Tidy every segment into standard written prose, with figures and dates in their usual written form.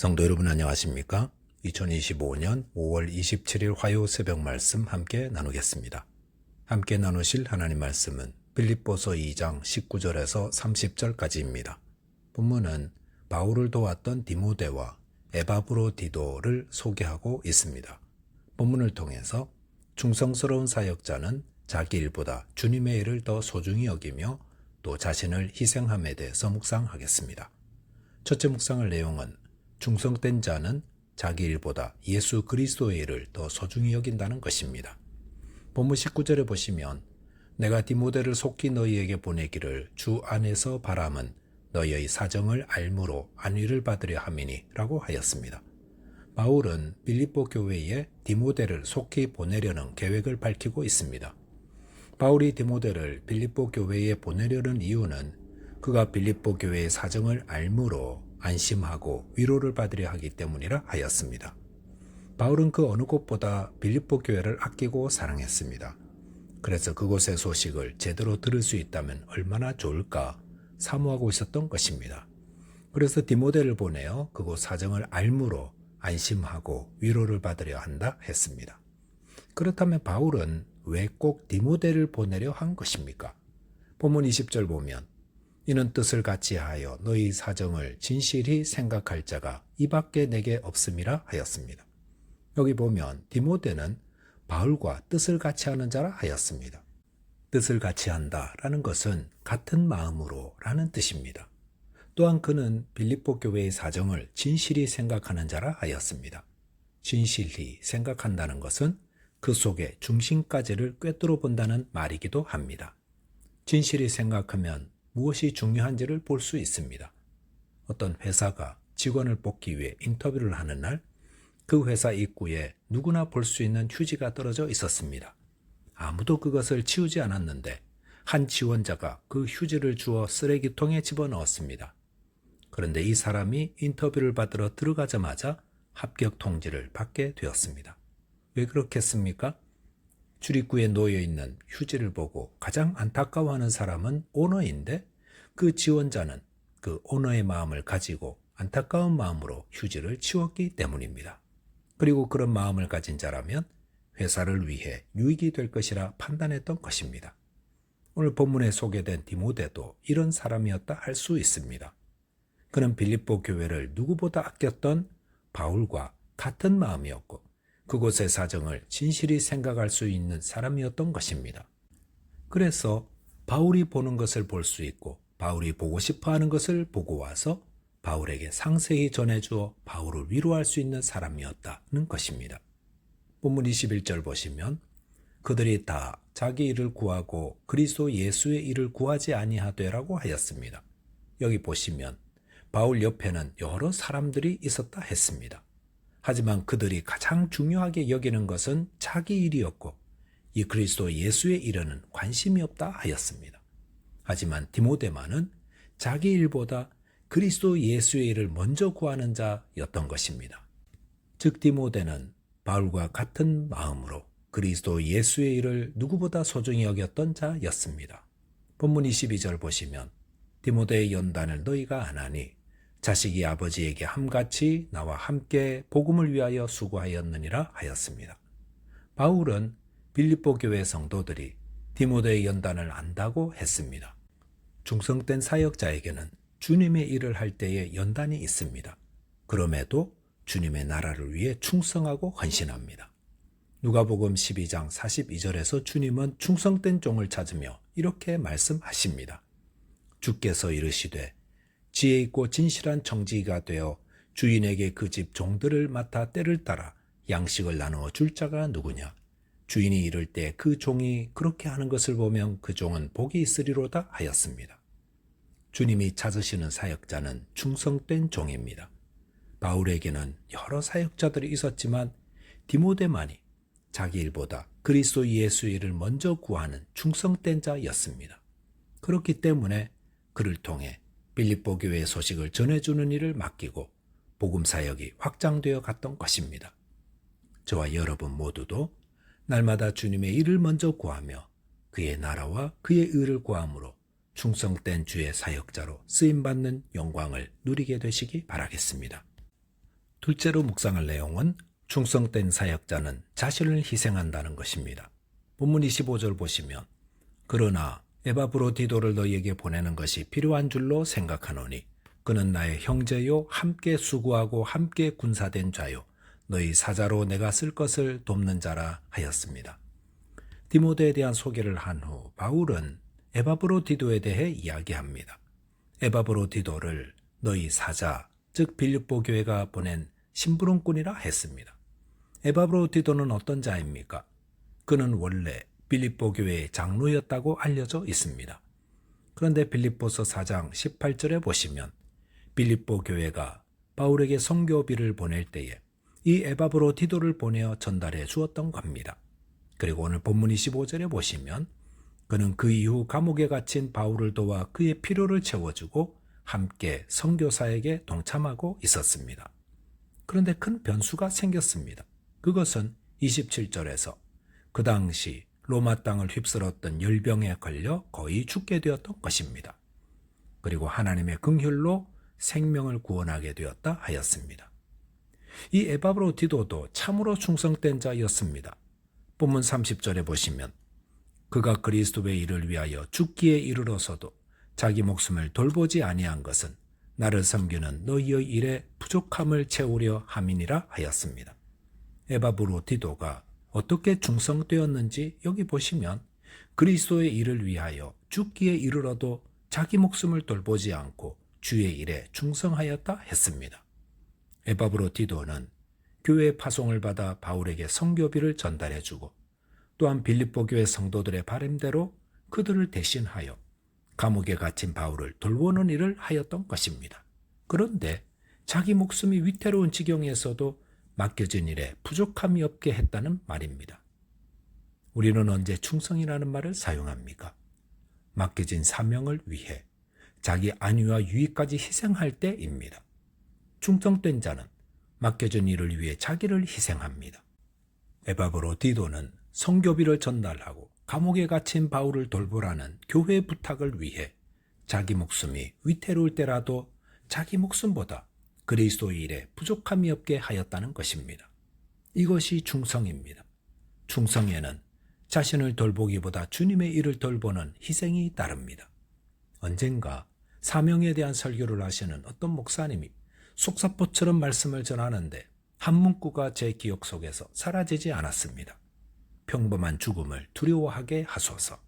성도 여러분 안녕하십니까? 2025년 5월 27일 화요 새벽 말씀 함께 나누겠습니다. 함께 나누실 하나님 말씀은 빌립보서 2장 19절에서 30절까지입니다. 본문은 바울을 도왔던 디모데와 에바브로디도를 소개하고 있습니다. 본문을 통해서 충성스러운 사역자는 자기 일보다 주님의 일을 더 소중히 여기며 또 자신을 희생함에 대해서 묵상하겠습니다. 첫째 묵상할 내용은 충성된 자는 자기 일보다 예수 그리스도의 일을 더 소중히 여긴다는 것입니다. 본문 19절에 보시면 내가 디모데를 속히 너희에게 보내기를 주 안에서 바람은 너희의 사정을 알므로 안위를 받으려 함이니 라고 하였습니다. 바울은 빌립보 교회에 디모데를 속히 보내려는 계획을 밝히고 있습니다. 바울이 디모데를 빌립보 교회에 보내려는 이유는 그가 빌립보 교회의 사정을 알므로 안심하고 위로를 받으려 하기 때문이라 하였습니다. 바울은 그 어느 곳보다 빌립보 교회를 아끼고 사랑했습니다. 그래서 그곳의 소식을 제대로 들을 수 있다면 얼마나 좋을까 사모하고 있었던 것입니다. 그래서 디모데를 보내어 그곳 사정을 알므로 안심하고 위로를 받으려 한다 했습니다. 그렇다면 바울은 왜 꼭 디모데를 보내려 한 것입니까? 본문 20절 보면 이는 뜻을 같이 하여 너희 사정을 진실히 생각할 자가 이밖에 내게 없음이라 하였습니다. 여기 보면 디모데는 바울과 뜻을 같이 하는 자라 하였습니다. 뜻을 같이 한다라는 것은 같은 마음으로 라는 뜻입니다. 또한 그는 빌립보 교회의 사정을 진실히 생각하는 자라 하였습니다. 진실히 생각한다는 것은 그 속에 중심까지를 꿰뚫어 본다는 말이기도 합니다. 진실히 생각하면 무엇이 중요한지를 볼 수 있습니다. 어떤 회사가 직원을 뽑기 위해 인터뷰를 하는 날, 그 회사 입구에 누구나 볼 수 있는 휴지가 떨어져 있었습니다. 아무도 그것을 치우지 않았는데 한 지원자가 그 휴지를 주워 쓰레기통에 집어넣었습니다. 그런데 이 사람이 인터뷰를 받으러 들어가자마자 합격 통지를 받게 되었습니다. 왜 그렇겠습니까? 출입구에 놓여있는 휴지를 보고 가장 안타까워하는 사람은 오너인데 그 지원자는 그 오너의 마음을 가지고 안타까운 마음으로 휴지를 치웠기 때문입니다. 그리고 그런 마음을 가진 자라면 회사를 위해 유익이 될 것이라 판단했던 것입니다. 오늘 본문에 소개된 디모데도 이런 사람이었다 할 수 있습니다. 그는 빌립보 교회를 누구보다 아꼈던 바울과 같은 마음이었고 그곳의 사정을 진실히 생각할 수 있는 사람이었던 것입니다. 그래서 바울이 보는 것을 볼 수 있고 바울이 보고 싶어하는 것을 보고 와서 바울에게 상세히 전해주어 바울을 위로할 수 있는 사람이었다는 것입니다. 본문 21절 보시면 그들이 다 자기 일을 구하고 그리스도 예수의 일을 구하지 아니하되라고 하였습니다. 여기 보시면 바울 옆에는 여러 사람들이 있었다 했습니다. 하지만 그들이 가장 중요하게 여기는 것은 자기 일이었고 이 그리스도 예수의 일에는 관심이 없다 하였습니다. 하지만 디모데만은 자기 일보다 그리스도 예수의 일을 먼저 구하는 자였던 것입니다. 즉 디모데는 바울과 같은 마음으로 그리스도 예수의 일을 누구보다 소중히 여겼던 자였습니다. 본문 22절 보시면 디모데의 연단을 너희가 아나니 자식이 아버지에게 함같이 나와 함께 복음을 위하여 수고하였느니라 하였습니다. 바울은 빌립보 교회 성도들이 디모데의 연단을 안다고 했습니다. 충성된 사역자에게는 주님의 일을 할 때에 연단이 있습니다. 그럼에도 주님의 나라를 위해 충성하고 헌신합니다. 누가복음 12장 42절에서 주님은 충성된 종을 찾으며 이렇게 말씀하십니다. 주께서 이르시되 지혜 있고 진실한 청지기가 되어 주인에게 그 집 종들을 맡아 때를 따라 양식을 나누어 줄 자가 누구냐? 주인이 이를 때 그 종이 그렇게 하는 것을 보면 그 종은 복이 있으리로다 하였습니다. 주님이 찾으시는 사역자는 충성된 종입니다. 바울에게는 여러 사역자들이 있었지만 디모데만이 자기 일보다 그리스도 예수의 일을 먼저 구하는 충성된 자였습니다. 그렇기 때문에 그를 통해 빌립보 교회의 소식을 전해주는 일을 맡기고 복음 사역이 확장되어 갔던 것입니다. 저와 여러분 모두도 날마다 주님의 일을 먼저 구하며 그의 나라와 그의 의를 구함으로 충성된 주의 사역자로 쓰임받는 영광을 누리게 되시기 바라겠습니다. 둘째로 묵상할 내용은 충성된 사역자는 자신을 희생한다는 것입니다. 본문 25절 보시면 그러나 에바브로디도를 너희에게 보내는 것이 필요한 줄로 생각하노니 그는 나의 형제요 함께 수고하고 함께 군사된 자요 너희 사자로 내가 쓸 것을 돕는 자라 하였습니다. 디모데에 대한 소개를 한 후 바울은 에바브로디도에 대해 이야기합니다. 에바브로디도를 너희 사자, 즉 빌립보 교회가 보낸 심부름꾼이라 했습니다. 에바브로디도는 어떤 자입니까? 그는 원래 빌립보 교회의 장로였다고 알려져 있습니다. 그런데 빌립보서 4장 18절에 보시면 빌립보 교회가 바울에게 선교비를 보낼 때에 이 에바브로디도를 보내어 전달해 주었던 겁니다. 그리고 오늘 본문 25절에 보시면 그는 그 이후 감옥에 갇힌 바울을 도와 그의 필요를 채워주고 함께 선교사에게 동참하고 있었습니다. 그런데 큰 변수가 생겼습니다. 그것은 27절에서 그 당시 로마 땅을 휩쓸었던 열병에 걸려 거의 죽게 되었던 것입니다. 그리고 하나님의 긍휼로 생명을 구원하게 되었다 하였습니다. 이 에바브로디도도 참으로 충성된 자였습니다. 본문 30절에 보시면 그가 그리스도의 일을 위하여 죽기에 이르러서도 자기 목숨을 돌보지 아니한 것은 나를 섬기는 너희의 일에 부족함을 채우려 함이니라 하였습니다. 에바브로디도가 어떻게 충성되었는지 여기 보시면 그리스도의 일을 위하여 죽기에 이르러도 자기 목숨을 돌보지 않고 주의 일에 충성하였다 했습니다. 에바브로디도는 교회의 파송을 받아 바울에게 선교비를 전달해주고 또한 빌립보 교회 성도들의 바람대로 그들을 대신하여 감옥에 갇힌 바울을 돌보는 일을 하였던 것입니다. 그런데 자기 목숨이 위태로운 지경에서도 맡겨진 일에 부족함이 없게 했다는 말입니다. 우리는 언제 충성이라는 말을 사용합니까? 맡겨진 사명을 위해 자기 안위와 유익까지 희생할 때입니다. 충성된 자는 맡겨진 일을 위해 자기를 희생합니다. 에바브로디도는 선교비를 전달하고 감옥에 갇힌 바울을 돌보라는 교회의 부탁을 위해 자기 목숨이 위태로울 때라도 자기 목숨보다 그리스도의 일에 부족함이 없게 하였다는 것입니다. 이것이 충성입니다. 충성에는 자신을 돌보기보다 주님의 일을 돌보는 희생이 따릅니다. 언젠가 사명에 대한 설교를 하시는 어떤 목사님이 속사포처럼 말씀을 전하는데 한 문구가 제 기억 속에서 사라지지 않았습니다. 평범한 죽음을 두려워하게 하소서.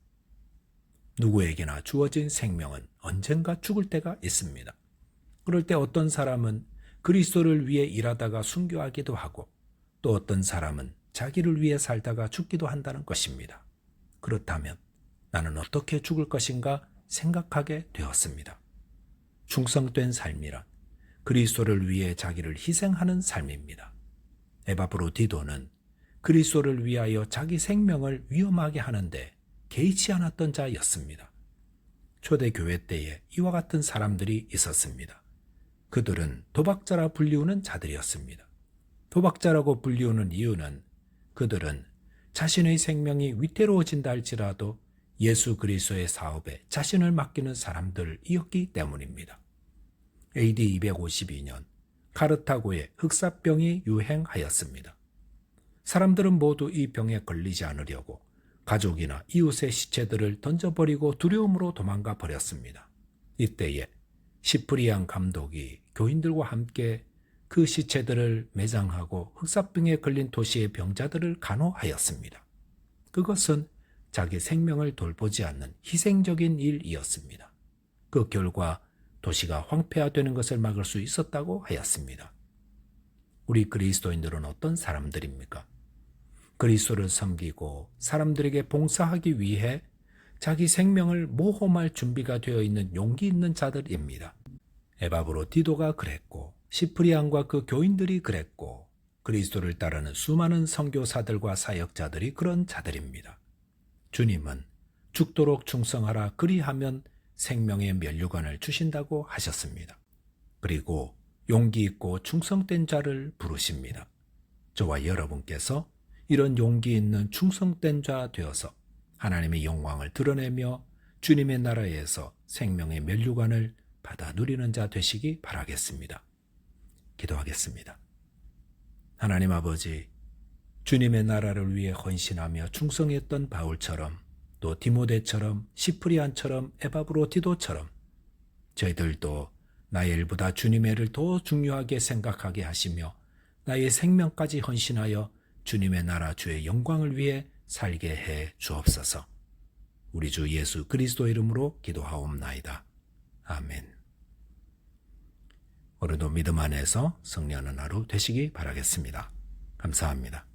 누구에게나 주어진 생명은 언젠가 죽을 때가 있습니다. 그럴 때 어떤 사람은 그리스도를 위해 일하다가 순교하기도 하고 또 어떤 사람은 자기를 위해 살다가 죽기도 한다는 것입니다. 그렇다면 나는 어떻게 죽을 것인가 생각하게 되었습니다. 충성된 삶이란 그리스도를 위해 자기를 희생하는 삶입니다. 에바브로디도는 그리스도를 위하여 자기 생명을 위험하게 하는데 개의치 않았던 자였습니다. 초대교회 때에 이와 같은 사람들이 있었습니다. 그들은 도박자라 불리우는 자들이었습니다. 도박자라고 불리우는 이유는 그들은 자신의 생명이 위태로워진다 할지라도 예수 그리스도의 사업에 자신을 맡기는 사람들이었기 때문입니다. AD 252년 카르타고에 흑사병이 유행하였습니다. 사람들은 모두 이 병에 걸리지 않으려고 가족이나 이웃의 시체들을 던져버리고 두려움으로 도망가 버렸습니다. 이때에 시프리안 감독이 교인들과 함께 그 시체들을 매장하고 흑사병에 걸린 도시의 병자들을 간호하였습니다. 그것은 자기 생명을 돌보지 않는 희생적인 일이었습니다. 그 결과 도시가 황폐화되는 것을 막을 수 있었다고 하였습니다. 우리 그리스도인들은 어떤 사람들입니까? 그리스도를 섬기고 사람들에게 봉사하기 위해 자기 생명을 모험할 준비가 되어 있는 용기 있는 자들입니다. 에바브로디도가 그랬고 시프리안과 그 교인들이 그랬고 그리스도를 따르는 수많은 선교사들과 사역자들이 그런 자들입니다. 주님은 죽도록 충성하라 그리하면 생명의 면류관을 주신다고 하셨습니다. 그리고 용기 있고 충성된 자를 부르십니다. 저와 여러분께서 이런 용기 있는 충성된 자 되어서 하나님의 영광을 드러내며 주님의 나라에서 생명의 면류관을 받아 누리는 자 되시기 바라겠습니다. 기도하겠습니다. 하나님 아버지, 주님의 나라를 위해 헌신하며 충성했던 바울처럼, 또 디모데처럼, 시프리안처럼, 에바브로디도처럼 저희들도 나의 일보다 주님의 일을 더 중요하게 생각하게 하시며 나의 생명까지 헌신하여 주님의 나라 주의 영광을 위해 살게 해 주옵소서. 우리 주 예수 그리스도 이름으로 기도하옵나이다. 아멘. 오늘도 믿음 안에서 승리하는 하루 되시기 바라겠습니다. 감사합니다.